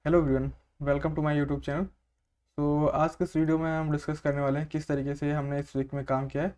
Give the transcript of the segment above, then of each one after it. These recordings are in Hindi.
Hello everyone, welcome to my YouTube channel. तो आज के इस वीडियो में हम डिस्कस करने वाले हैं किस तरीके से हमने इस वीक में काम किया है।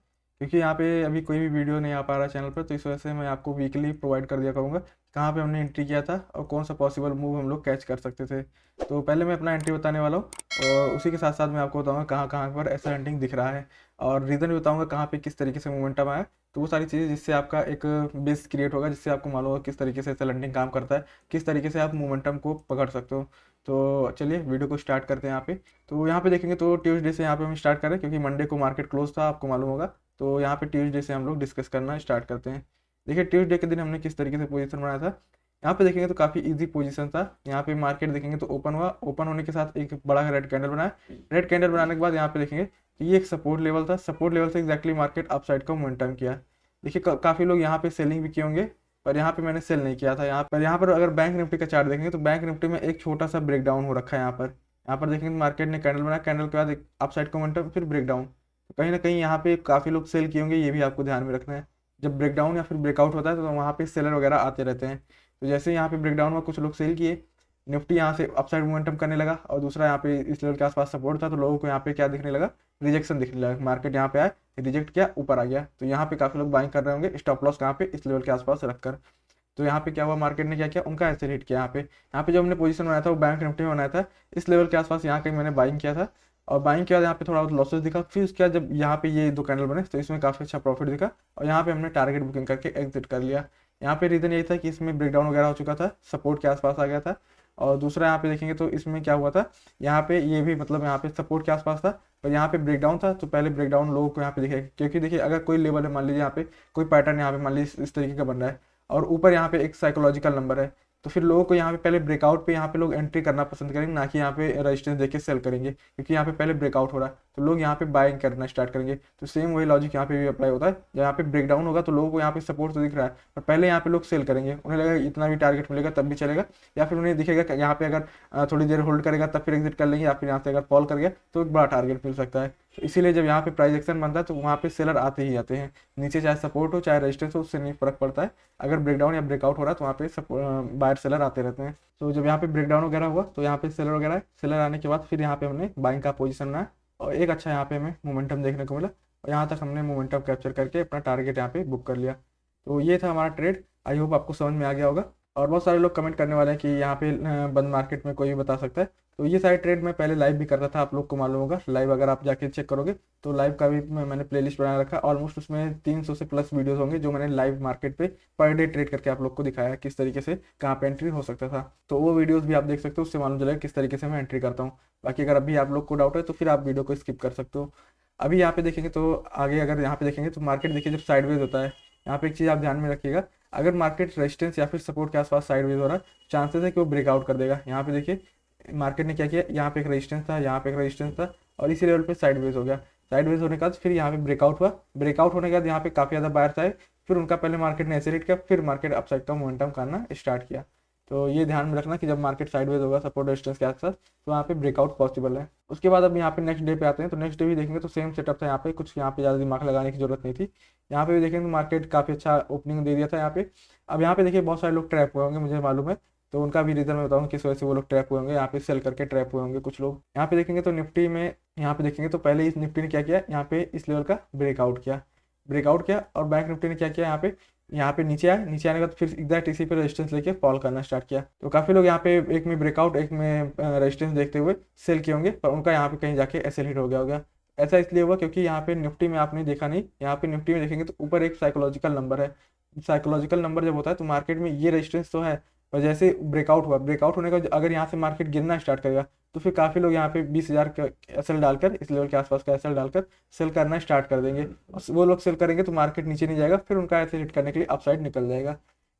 क्योंकि यहाँ पे अभी कोई भी वीडियो नहीं आ पा रहा चैनल पर, तो इस वजह से मैं आपको वीकली प्रोवाइड कर दिया करूँगा कहाँ पे हमने एंट्री किया था और कौन सा पॉसिबल मूव हम लोग कैच कर सकते थे। तो पहले मैं अपना एंट्री बताने वाला हूँ और उसी के साथ साथ मैं आपको बताऊँगा कहाँ कहाँ पर ऐसा एंडिंग दिख रहा है और रीज़न भी बताऊँगा कहाँ पे किस तरीके से मोमेंटम आया। तो वो सारी चीज़ें जिससे आपका एक बेस क्रिएट होगा, जिससे आपको मालूम होगा किस तरीके से सेलेंडिंग काम करता है, किस तरीके से आप मोमेंटम को पकड़ सकते हो। तो चलिए वीडियो को स्टार्ट करते हैं यहाँ पे। तो यहाँ पे देखेंगे तो ट्यूसडे से यहाँ पे हम स्टार्ट करें क्योंकि मंडे को मार्केट क्लोज था, आपको मालूम होगा। तो यहाँ पे ट्यूसडे से हम लोग डिस्कस करना स्टार्ट करते हैं। देखिए ट्यूसडे के दिन हमने किस तरीके से पोजीशन बनाया था। यहाँ पे देखेंगे तो काफ़ी इजी पोजीशन था। यहाँ पे मार्केट देखेंगे तो ओपन हुआ, ओपन होने के साथ एक बड़ा रेड कैंडल बनाया। रेड कैंडल बनाने के बाद यहाँ पे देखेंगे कि ये एक सपोर्ट लेवल था, सपोर्ट लेवल से एक्जैक्टली मार्केट अपसाइड का मोमेंटम किया। देखिए काफ़ी लोग यहाँ पे सेलिंग भी किए होंगे, पर यहाँ पे मैंने सेल नहीं किया था। यहाँ पर अगर बैंक निफ्टी का चार्ट देखेंगे तो बैंक निफ्टी में एक छोटा सा ब्रेक डाउन हो रखा है। यहाँ पर देखेंगे मार्केट ने कैंडल बनाया, कैंडल के बाद एक अपसाइड का मोमेंटम, फिर ब्रेक डाउन। तो कहीं ना कहीं यहाँ पे काफ़ी लोग सेल किए होंगे, ये भी आपको ध्यान में रखना है। जब ब्रेक डाउन या फिर ब्रेकआउट होता है तो वहाँ पे सेलर वगैरह आते रहते हैं। तो जैसे यहाँ पे ब्रेक डाउन में कुछ लोग सेल किए, निफ्टी यहाँ से अपसाइड मोमेंटम करने लगा और दूसरा यहाँ पे इस लेवल के आसपास सपोर्ट था, तो लोगों को यहाँ पे क्या दिखने लगा, रिजेक्शन दिखने लगा। मार्केट यहाँ पे आया, रिजेक्ट किया, ऊपर आ गया। तो यहाँ पे काफ़ी लोग बाइंग कर रहे होंगे, स्टॉप लॉस कहाँ पे, इस लेवल के आसपास रखकर। तो यहाँ पे क्या हुआ, मार्केट ने क्या किया, उनका ऐसे हिट किया। यहाँ पे जो हमने पोजीशन बनाया था वो बैंक निफ्टी में बनाया था, इस लेवल के आसपास यहाँ कहीं मैंने बाइंग किया था। और बाइंग के बाद यहाँ पे थोड़ा बहुत लॉसेस दिखा, फिर उसके बाद जब यहाँ पे ये दो कैंडल बने तो इसमें काफ़ी अच्छा प्रॉफिट दिखा और यहाँ पे हमने टारगेट बुकिंग करके एग्जिट कर लिया। यहाँ पे रीज़न यही था कि इसमें ब्रेकडाउन वगैरह हो चुका था, सपोर्ट के आसपास आ गया था। और दूसरा यहाँ पे देखेंगे तो इसमें क्या हुआ था, यहाँ पे ये भी मतलब यहाँ पे सपोर्ट के आसपास था पर यहाँ पे ब्रेकडाउन था। तो पहले ब्रेकडाउन लोगों को यहाँ पे दिखेगा, क्योंकि देखिए अगर कोई लेवल है, मान लीजिए यहाँ पे कोई पैटर्न यहाँ पे मान लीजिए इस तरीके का बन रहा है और ऊपर यहाँ पे एक साइकोलॉजिकल नंबर है, तो फिर लोगों को यहाँ पे पहले ब्रेकआउट पे यहाँ पे लोग एंट्री करना पसंद करेंगे, ना कि यहाँ पे रेजिस्टेंस देके सेल करेंगे। क्योंकि यहाँ पे पहले ब्रेकआउट हो रहा है तो लोग यहाँ पे बाइंग करना स्टार्ट करेंगे। तो सेम वही लॉजिक यहाँ पे भी अप्लाई होता है। जब यहाँ पे ब्रेकडाउन होगा तो लोगों को यहाँ पे सपोर्ट तो दिख रहा है, पर पहले यहाँ पे लोग सेल करेंगे, उन्हें लगेगा इतना भी टारगेट मिलेगा तब भी चलेगा, या फिर उन्हें दिखेगा कि यहाँ पे अगर थोड़ी देर होल्ड करेगा तब फिर एग्जिट कर लेंगे, या फिर यहाँ से अगर फॉल कर गया तो एक बड़ा टारगेट मिल सकता है। तो इसीलिए जब यहाँ पे प्राइस एक्शन बनता है तो वहाँ पे सेलर आते ही आते हैं। नीचे चाहे सपोर्ट हो चाहे रेजिस्टेंस हो, उससे नहीं फर्क पड़ता है। अगर ब्रेकडाउन या ब्रेकआउट हो रहा है तो वहाँ पे बायर सेलर आते रहते हैं। तो जब यहाँ पे ब्रेकडाउन वगैरह हुआ तो यहाँ पे सेलर वगैरह, सेलर आने के बाद फिर यहाँ पे हमने बाइंग का पोजीशन बनाया और एक अच्छा यहाँ पे हमें मोमेंटम देखने को मिला और यहाँ तक हमने मोमेंटम कैप्चर करके अपना टारगेट यहाँ पे बुक कर लिया। तो ये था हमारा ट्रेड। आई होप आपको समझ में आ गया होगा। और बहुत सारे लोग कमेंट करने वाले हैं कि यहाँ पे बंद मार्केट में कोई भी बता सकता है। तो ये सारे ट्रेड मैं पहले लाइव भी करता था, आप लोग को मालूम होगा। लाइव अगर आप जाके चेक करोगे तो लाइव का भी मैंने प्लेलिस्ट बना रखा है। ऑलमोस्ट उसमें 300 से प्लस वीडियोस होंगे जो मैंने लाइव मार्केट पे पर डे ट्रेड करके आप लोग को दिखाया है किस तरीके से कहाँ पे एंट्री हो सकता था। तो वो वीडियोस भी आप देख सकते हो, उससे मालूम चलेगा किस तरीके से मैं एंट्री करता हूँ। बाकी अगर अभी आप लोग को डाउट है तो फिर आप वीडियो को स्किप कर सकते हो। अभी यहाँ पे देखेंगे तो आगे अगर यहाँ पे देखेंगे तो मार्केट देखिए जब साइडवेज होता है, यहाँ पे एक चीज़ आप ध्यान में रखिएगा, अगर मार्केट रेजिस्टेंस या फिर सपोर्ट के आसपास साइडवेज हो रहा है, चांसेस है कि वो ब्रेकआउट कर देगा। यहाँ पे देखिए मार्केट ने क्या किया, यहाँ पे एक रेजिस्टेंस था, यहाँ पे एक रेजिस्टेंस था और इसी लेवल पे साइडवेज हो गया। साइडवेज होने के बाद फिर यहाँ पे ब्रेकआउट हुआ, ब्रेकआउट होने के बाद यहाँ पे काफ़ी ज़्यादा बायर्स आए, फिर उनका पहले मार्केट ने ऐसे रेट किया, फिर मार्केट अपसाइड का मोमेंटम करना स्टार्ट किया। तो ये ध्यान में रखना कि जब मार्केट साइडवेज होगा सपोर्ट रेजिस्टेंस के आसपास तो वहाँ पे ब्रेकआउट पॉसिबल है। उसके बाद अब यहाँ पे नेक्स्ट डे पे आते हैं। तो नेक्स्ट डे भी देखेंगे तो सेम सेटअप था, यहाँ पे कुछ यहाँ पे ज़्यादा दिमाग लगाने की जरूरत नहीं थी। यहाँ पे भी देखेंगे तो मार्केट काफ़ी अच्छा ओपनिंग दे दिया था यहाँ पे। अब यहाँ पे देखिए बहुत सारे लोग ट्रैप हुए होंगे, मुझे मालूम है। तो उनका भी रीज़न मैं बताऊँगा किस वजह से वो लोग ट्रैप हुए होंगे, यहाँ पे सेल करके ट्रैप हुए होंगे कुछ लोग। यहाँ पे देखेंगे तो निफ्टी में, यहाँ पे देखेंगे तो पहले इस निफ्टी ने क्या किया, यहाँ पे इस लेवल का ब्रेकआउट किया और बैंक निफ्टी ने क्या किया, यहाँ पे नीचे आया, नीचे आने के बाद फिर एग्जैक्ट इसी पे रेजिस्टेंस लेके फॉल करना स्टार्ट किया। तो काफ़ी लोग यहाँ पे एक में ब्रेकआउट एक में रेजिस्टेंस देखते हुए सेल किए होंगे, पर उनका यहाँ पे कहीं जाके एसएल हिट हो गया होगा। ऐसा इसलिए हुआ क्योंकि यहाँ पे निफ्टी में आपने देखा नहीं, यहाँ पे निफ्टी में देखेंगे तो ऊपर एक साइकोलॉजिकल नंबर है। साइकोलॉजिकल नंबर जब होता है तो मार्केट में ये रेजिस्टेंस तो है, पर जैसे ब्रेकआउट हुआ, ब्रेकआउट होने का अगर यहाँ से मार्केट गिरना स्टार्ट करेगा तो फिर काफ़ी लोग यहाँ पे 20,000 का एसएल डालकर, इस लेवल के आसपास का एसएल डालकर सेल करना स्टार्ट कर देंगे। और वो लोग सेल करेंगे तो मार्केट नीचे नहीं जाएगा, फिर उनका ऐसे हिट करने के लिए अपसाइड निकल जाएगा।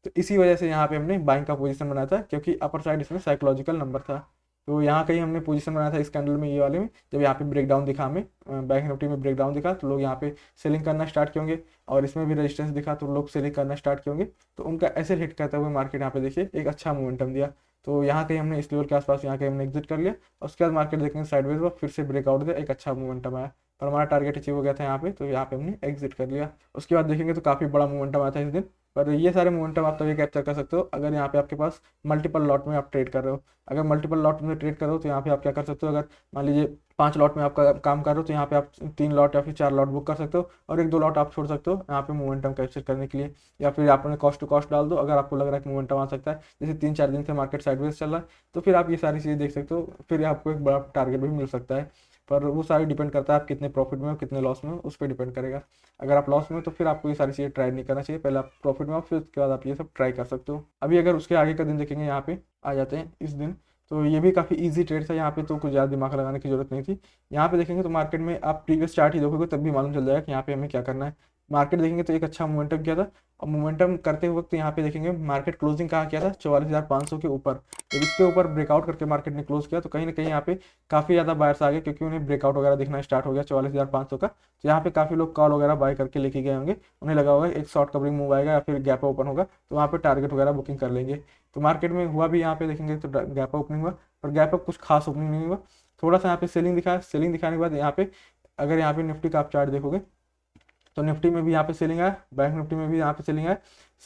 तो इसी वजह से यहाँ पे हमने बाइंग का पोजीशन बनाया था, क्योंकि अपर साइड इसमें साइकोलॉजिकल नंबर था। तो यहाँ कहीं हमने पोजीशन बनाया था इस कैंडल में, ये वाले में, जब यहाँ पे ब्रेकडाउन दिखा हमें, बैंक निफ्टी में ब्रेकडाउन दिखा तो लोग यहाँ पे सेलिंग करना स्टार्ट किए होंगे और इसमें भी रेजिस्टेंस दिखा तो लोग सेलिंग करना स्टार्ट किए होंगे। तो उनका ऐसे हिट करते हुए मार्केट यहाँ पे देखिए एक अच्छा मोमेंटम दिया। तो यहाँ कहीं हमने इस लेवल के आसपास यहाँ कहीं हमने एग्जिट कर लिया और उसके बाद मार्केट देखेंगे साइडवेज हुआ, फिर से ब्रेकआउट दिया, एक अच्छा मोमेंटम आया, पर हमारा टारगेट अचीव हो गया था यहाँ पे, तो यहाँ पे हमने एग्जिट कर लिया। उसके बाद देखेंगे तो काफ़ी बड़ा मोमेंटम आया था इस दिन। पर ये सारे मोमेंटम आप तभी कैप्चर कर सकते हो अगर यहाँ पे आपके पास मल्टीपल लॉट में आप ट्रेड कर रहे हो। अगर मल्टीपल लॉट में ट्रेड कर रहे हो तो यहाँ पे आप क्या कर सकते हो, अगर मान लीजिए 5 लॉट में आपका काम कर रहे हो तो यहाँ पे आप 3 लॉट या फिर 4 लॉट बुक कर सकते हो और 1-2 लॉट आप छोड़ सकते हो यहाँ पे मोमेंटम कैप्चर करने के लिए। या फिर आपने कॉस्ट टू कॉस्ट डाल दो, अगर आपको लग रहा है कि मोमेंटम आ सकता है, जैसे 3-4 दिन से मार्केट साइडवेज चल रहा है, तो फिर आप ये सारी चीज़ें देख सकते हो, फिर आपको एक बड़ा टारगेट भी मिल सकता है। पर वो सारी डिपेंड करता है आप कितने प्रॉफिट में हो कितने लॉस में हो, उस पर डिपेंड करेगा। अगर आप लॉस में हो तो फिर आपको ये सारी चीज़ें ट्राई नहीं करना चाहिए, पहले आप प्रॉफिट में हो फिर उसके बाद आप ये सब ट्राई कर सकते हो। अभी अगर उसके आगे का दिन देखेंगे, यहाँ पे आ जाते हैं इस दिन, तो ये भी काफ़ी इजी ट्रेड था, यहाँ पे तो कुछ ज़्यादा दिमाग लगाने की जरूरत नहीं थी। यहाँ पे देखेंगे तो मार्केट में आप प्रीवियस चार्ट ही देखोगे तब भी मालूम चल जाएगा कि यहाँ पे हमें क्या करना है। मार्केट देखेंगे तो एक अच्छा मोमेंटम किया था, और मोमेंटम करते वक्त यहाँ पे देखेंगे मार्केट क्लोजिंग कहाँ किया था, 44,500 के ऊपर। जब इसके ऊपर ब्रेकआउट करके मार्केट ने क्लोज किया तो कहीं ना कहीं यहाँ पे काफ़ी ज़्यादा बायर्स आ गए, क्योंकि उन्हें ब्रेकआउट वगैरह दिखना स्टार्ट हो गया 44,500 का। तो यहाँ पे काफ़ी लोग कॉल वगैरह बाय करके लेके गए होंगे, उन्हें लगा होगा एक शॉर्ट कवरिंग मूव आएगा या फिर गैप ओपन होगा तो वहाँ पे टारगेट वगैरह बुकिंग कर लेंगे। तो मार्केट में हुआ भी, यहाँ पे देखेंगे तो गैप ओपनिंग हुआ, पर गैप अप कुछ खास ओपनिंग नहीं हुआ, थोड़ा सा यहाँ पे सेलिंग दिखाया। सेलिंग दिखाने के बाद यहाँ पे अगर यहाँ पे निफ्टी का आप चार्ट देखोगे तो निफ्टी में भी यहाँ पे सेलिंग आया, बैंक निफ्टी में भी यहाँ पे सेलिंग आया।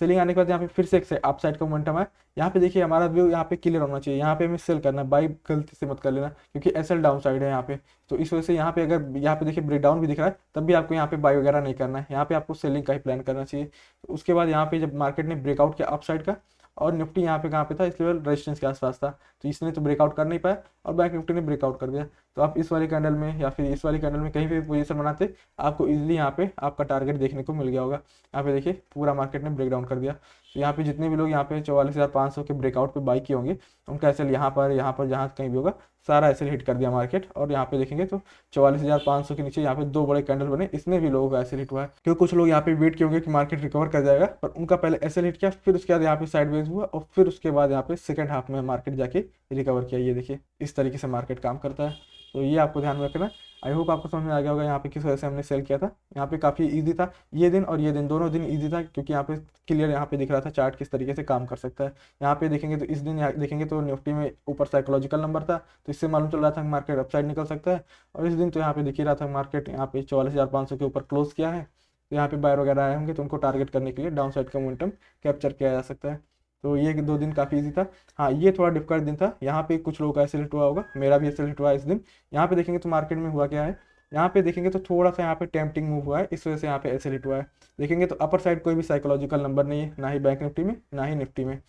सेलिंग आने के बाद यहाँ पे फिर से एक अप साइड का मोमेंटम है। यहाँ पे देखिए हमारा व्यू यहाँ पे क्लियर होना चाहिए, यहाँ पे हमें सेल करना है, बाई गलती से मत कर लेना, क्योंकि एसएल डाउन साइड है यहाँ पे। तो इस वजह से यहाँ पे अगर यहाँ पे देखिए ब्रेकडाउन भी दिख रहा है तब भी आपको यहाँ पे बाई वगैरह नहीं करना है, यहाँ पे आपको सेलिंग का ही प्लान करना चाहिए। तो उसके बाद यहाँ पे जब मार्केट ने ब्रेकआउट किया अप साइड का, और निफ्टी यहाँ पे कहाँ पे था, इस लेवल रेजिस्टेंस के आसपास था, तो इसने तो ब्रेकआउट कर नहीं पाया और बैंक निफ्टी ने ब्रेकआउट कर दिया। तो आप इस वाली कैंडल में या फिर इस वाली कैंडल में कहीं भी पोजीशन बनाते आपको इजीली यहाँ पे आपका टारगेट देखने को मिल गया होगा। यहाँ पे देखिए पूरा मार्केट ने ब्रेकडाउन कर दिया। तो यहाँ पे जितने भी लोग यहाँ पे 44,500 के ब्रेकआउट पे बाई किए होंगे उनका एसएल यहाँ पर जहाँ कहीं भी होगा सारा एसएल हिट कर दिया मार्केट। और यहाँ पे देखेंगे तो 44,500 के नीचे यहाँ पे 2 बड़े कैंडल बने, इसमें भी लोगों का एसएल हिट हुआ है, क्योंकि कुछ लोग यहाँ पे वेट किए होंगे कि मार्केट रिकवर कर जाएगा, पर उनका पहले एसएल हिट किया, फिर उसके बाद यहाँ पे साइडवेज हुआ और फिर उसके बाद यहाँ पे सेकंड हाफ में मार्केट जाके रिकवर किया। ये देखिए इस तरीके से मार्केट काम करता है, तो ये आपको ध्यान में रखना। आई होप आपको समझ में आ गया होगा यहाँ पे किस वजह से हमने सेल किया था। यहाँ पे काफ़ी इजी था ये दिन, और ये दिन दोनों दिन इजी था, क्योंकि यहाँ पे क्लियर यहाँ पे दिख रहा था चार्ट किस तरीके से काम कर सकता है। यहाँ पे देखेंगे तो इस दिन देखेंगे तो निफ्टी में ऊपर साइकोलॉजिकल नंबर था, तो इससे मालूम चल रहा था मार्केट अपसाइड निकल सकता है। और इस दिन तो यहाँ पे दिख ही रहा था मार्केट यहाँ पे 44,500 के ऊपर क्लोज किया है, तो यहाँ पे बायर वगैरह आए होंगे तो उनको टारगेट करने के लिए डाउन साइड का मोमेंटम कैप्चर किया जा सकता है। तो ये 2 दिन काफ़ी इजी था। हाँ, ये थोड़ा डिफिकल्ट दिन था, यहाँ पे कुछ लोगों का एसएल हुआ होगा, मेरा भी एसएल हुआ इस दिन। यहाँ पे देखेंगे तो मार्केट में हुआ क्या है, यहाँ पे देखेंगे तो थोड़ा सा यहाँ पे टेम्पटिंग मूव हुआ है, इस वजह से यहाँ पे एसएल हुआ है। देखेंगे तो अपर साइड कोई भी साइकोलॉजिकल नंबर नहीं है, ना ही बैंक निफ्टी में ना ही निफ्टी में,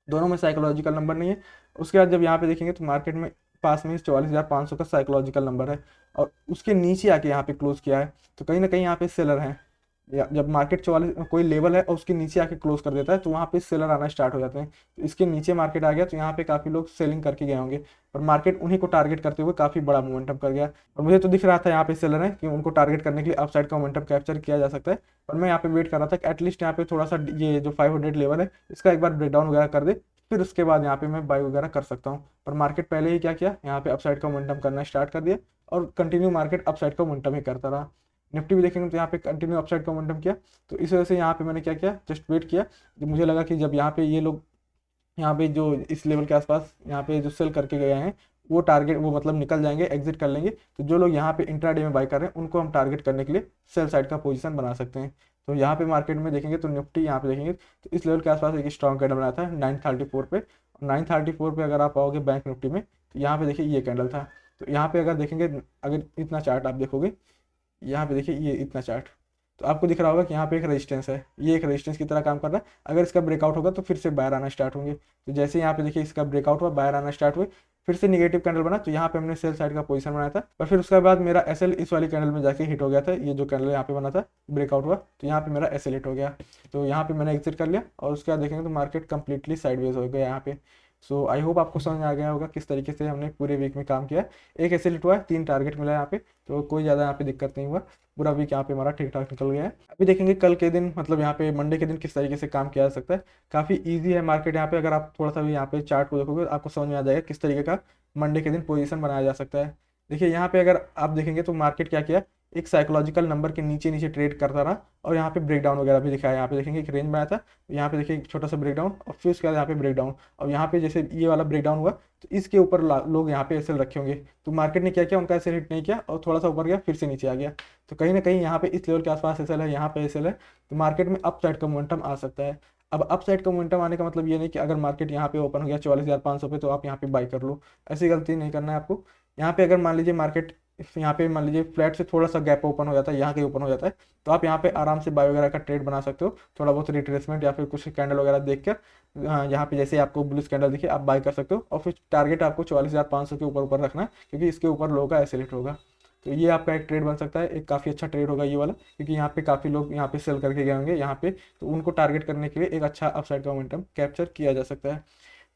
दोनों में साइकोलॉजिकल नंबर नहीं है। उसके बाद जब यहाँ पे देखेंगे तो मार्केट में पास में 44,500 का साइकोलॉजिकल नंबर है, और उसके नीचे आके यहाँ पे क्लोज किया है, तो कहीं ना कहीं यहाँ पे सेलर हैं। या जब मार्केट 44 कोई लेवल है और उसके नीचे आके क्लोज कर देता है तो वहाँ पे सेलर आना स्टार्ट हो जाते हैं। तो इसके नीचे मार्केट आ गया तो यहाँ पे काफ़ी लोग सेलिंग करके गए होंगे, और मार्केट उन्हीं को टारगेट करते हुए काफ़ी बड़ा मोमेंटम कर गया। और मुझे तो दिख रहा था यहाँ पे सेलर है कि उनको टारगेट करने के लिए अपसाइड का मोमेंटम कैप्चर किया जा सकता है, और मैं यहाँ पे वेट कर रहा था कि एटलीस्ट यहाँ पे थोड़ा सा ये जो 500 लेवल है इसका एक बार ब्रेकडाउन वगैरह कर दे, फिर उसके बाद यहाँ पे मैं बाई वगैरह कर सकता हूँ। पर मार्केट पहले ही क्या किया, यहाँ पे अपसाइड का मोमेंटम करना स्टार्ट कर दिया, और कंटिन्यू मार्केट अपसाइड का मोमेंटम ही करता रहा। निफ्टी भी देखेंगे तो यहाँ पे कंटिन्यू अपसाइड का मोमेंटम किया, तो इस वजह से यहाँ पे मैंने क्या किया, जस्ट वेट किया। जब मुझे लगा कि जब यहाँ पे ये लोग यहाँ पे जो इस लेवल के आसपास यहाँ पे जो सेल करके गए हैं वो टारगेट वो मतलब निकल जाएंगे, एग्जिट कर लेंगे, तो जो लोग यहाँ पे इंट्राडे में बाई कर रहे हैं उनको हम टारगेट करने के लिए सेल साइड का पोजीशन बना सकते हैं। तो यहाँ पे मार्केट में देखेंगे तो निफ्टी यहाँ पे देखेंगे तो इस लेवल के आसपास एक स्ट्रॉन्ग कैंडल बनाया था 934 पे, और 934 पे अगर आप आओगे बैंक निफ्टी में तो यहाँ पे देखिए ये कैंडल था। तो यहाँ पे अगर देखेंगे, अगर इतना चार्ट आप देखोगे, यहाँ पे देखिए ये इतना चार्ट, तो आपको दिख रहा होगा कि यहाँ पे एक रेजिस्टेंस है, ये एक रेजिस्टेंस की तरह काम कर रहा है। अगर इसका ब्रेकआउट होगा तो फिर से बायर आना स्टार्ट होंगे। तो जैसे यहाँ पे देखिए इसका ब्रेकआउट हुआ, बायर आना स्टार्ट हुए, फिर से निगेटिव कैंडल बना, तो यहाँ पे हमने सेल साइड का पोजीशन बनाया था, और फिर उसके बाद मेरा एसएल इस वाली कैंडल में जाके हिट हो गया था। ये जो कैंडल यहाँ पे बना था ब्रेकआउट हुआ तो यहाँ पे मेरा एसएल हिट हो गया, तो यहाँ पे मैंने एग्जिट कर लिया, और उसके बाद देखेंगे तो मार्केट कंप्लीटली साइडवेज हो गया यहाँ पे। सो आई होप आपको समझ में आ गया होगा किस तरीके से हमने पूरे वीक में काम किया। एक एसएल हिट हुआ है, 3 टारगेट मिला यहाँ पे, तो कोई ज़्यादा यहाँ पे दिक्कत नहीं हुआ, पूरा वीक यहाँ पे हमारा ठीक ठाक निकल गया है। अभी देखेंगे कल के दिन, मतलब यहाँ पे मंडे के दिन किस तरीके से काम किया जा सकता है। काफ़ी ईजी है मार्केट यहाँ पे, अगर आप थोड़ा सा भी यहाँ पे चार्ट को देखोगे आपको समझ में आ जाएगा किस तरीके का मंडे के दिन पोजीशन बनाया जा सकता है। देखिए यहाँ पे अगर आप देखेंगे तो मार्केट क्या किया, एक साइकोलॉजिकल नंबर के नीचे नीचे ट्रेड करता रहा और यहाँ पे ब्रेक डाउन वगैरह भी दिखाया। यहाँ पे देखेंगे एक रेंज बनाया था, यहाँ पे देखिए एक छोटा सा ब्रेक डाउन और फिर उसके बाद यहाँ पे ब्रेक डाउन, और यहाँ पे जैसे ये वाला ब्रेक डाउन हुआ तो इसके ऊपर लोग यहाँ पे एसएल रखे होंगे। तो मार्केट ने क्या किया, उनका एसएल हिट नहीं किया और थोड़ा सा ऊपर गया फिर से नीचे आ गया। तो कहीं ना कहीं यहाँ पे इस लेवल के आसपास एसएल है, यहाँ पे एसएल है, तो मार्केट में अप साइड का मोमेंटम आ सकता है। अब अप साइड का मोमेंटम आने का मतलब ये नहीं कि अगर मार्केट यहाँ पे ओपन हो गया 44,500 पे तो आप यहाँ पे बाई कर लो, ऐसी गलती नहीं करना है आपको। यहाँ पे अगर मान लीजिए मार्केट यहाँ पे मान लीजिए फ्लैट से थोड़ा सा गैप ओपन हो जाता है, यहाँ के ओपन हो जाता है, तो आप यहाँ पे आराम से बाय वगैरह का ट्रेड बना सकते हो। थोड़ा बहुत रिट्रेसमेंट या फिर कुछ कैंडल वगैरह देख कर यहाँ पे जैसे आपको बुलिश कैंडल दिखे आप बाय कर सकते हो, और फिर टारगेट आपको 44,500 के ऊपर ऊपर रखना है, क्योंकि इसके ऊपर लो का एसिलेट होगा। तो ये आपका एक ट्रेड बन सकता है, एक काफ़ी अच्छा ट्रेड होगा ये वाला, क्योंकि यहाँ पे काफ़ी लोग यहाँ पे सेल करके गए होंगे यहाँ पे, तो उनको टारगेट करने के लिए एक अच्छा अपसाइड का मोमेंटम कैप्चर किया जा सकता है।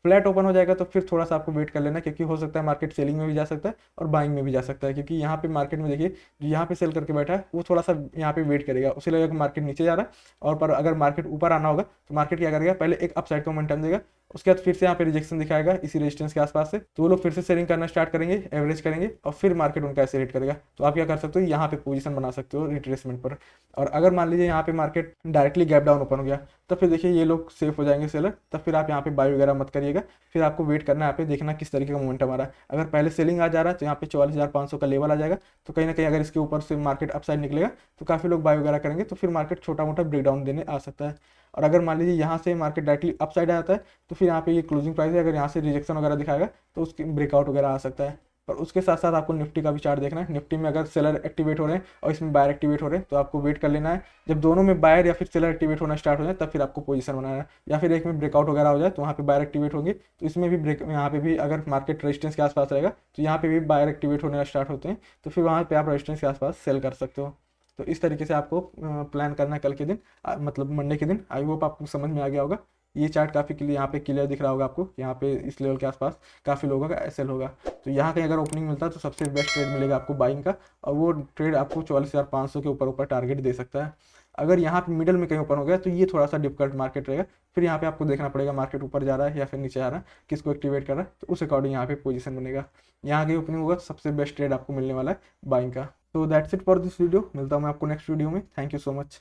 फ्लैट ओपन हो जाएगा तो फिर थोड़ा सा आपको वेट कर लेना, क्योंकि हो सकता है मार्केट सेलिंग में भी जा सकता है और बाइंग में भी जा सकता है, क्योंकि यहाँ पे मार्केट में देखिए जो यहाँ पे सेल करके बैठा है वो थोड़ा सा यहाँ पे वेट करेगा, उसे लगेगा कि मार्केट नीचे जा रहा है, और पर अगर मार्केट ऊपर आना होगा तो मार्केट क्या करेगा, पहले एक अपसाइड का मोमेंटम देगा, उसके बाद फिर से यहाँ पे रिजेक्शन दिखाएगा इसी रेजिस्टेंस के आसपास से, तो वो लोग फिर से सेलिंग करना स्टार्ट करेंगे, एवरेज करेंगे और फिर मार्केट उनका ऐसे रेट करेगा। तो आप क्या कर सकते हो, यहाँ पे पोजीशन बना सकते हो रिट्रेसमेंट पर। और अगर मान लीजिए यहाँ पे market directly gap down open हो गया तो फिर देखिए ये लोग सेफ हो जाएंगे सेलर, तब फिर आप यहाँ पे बाय वगैरह मत करिएगा, फिर आपको वेट करना है, यहाँ पे देखना किस तरीके का मोमेंटम आ रहा है। अगर पहले सेलिंग आ जा रहा है तो यहाँ पे 44,500 का लेवल आ जाएगा, तो कहीं ना कहीं अगर इसके ऊपर से मार्केट अपसाइड निकलेगा तो काफ़ी लोग बाय वगैरह करेंगे, तो फिर मार्केट छोटा मोटा ब्रेकडाउन देने आ सकता है। और अगर मान लीजिए यहाँ से मार्केट डायरेक्टली अपसाइड आता है तो फिर यहाँ पे ये क्लोजिंग प्राइस है, अगर यहाँ से रिजेक्शन वगैरह दिखाएगा तो उसकी ब्रेकआउट वगैरह आ सकता है। पर उसके साथ साथ आपको निफ्टी का भी चार्ट देखना है। निफ्टी में अगर सेलर एक्टिवेट हो रहे हैं और इसमें बायर एक्टिवेट हो रहे हैं तो आपको वेट कर लेना है, जब दोनों में बायर या फिर सेलर एक्टिवेट होना स्टार्ट हो जाए तब फिर आपको पोजीशन बनाना है, या फिर एक में ब्रेकआउट वगैरह हो जाए तो वहाँ पे बायर एक्टिवेट होंगे, तो इसमें भी ब्रेक, यहाँ पे भी अगर मार्केट रेजिस्टेंस के आसपास रहेगा तो यहाँ पे भी बायर एक्टिवेट होने स्टार्ट होते हैं, तो फिर वहाँ पे आप रेजिस्टेंस के आसपास सेल कर सकते हो। तो इस तरीके से आपको प्लान करना है कल के दिन, मतलब मंडे के दिन। आई होप आपको समझ में आ गया होगा। ये चार्ट काफ़ी क्लियर यहाँ पे क्लियर दिख रहा होगा आपको, यहाँ पे इस लेवल के आसपास काफ़ी लोगों का एसएल होगा। तो यहाँ कहीं अगर ओपनिंग मिलता है तो सबसे बेस्ट ट्रेड मिलेगा आपको बाइंग का, और वो ट्रेड आपको 44,500 के ऊपर ऊपर टारगेट दे सकता है। अगर यहाँ पे मिडल में कहीं ओपन हो गया तो ये थोड़ा सा डिफिकल्ट मार्केट रहेगा, फिर यहाँ पे आपको देखना पड़ेगा मार्केट ऊपर जा रहा है या फिर नीचे आ रहा है, किसको एक्टिवेट कर रहा है, तो उस अकॉर्डिंग यहाँ पे पोजीशन बनेगा। यहाँ की ओपनिंग होगा तो सबसे बेस्ट ट्रेड आपको मिलने वाला है बाइंग का। तो that's it for this video, मिलता हूँ मैं आपको नेक्स्ट वीडियो में। Thank you so much.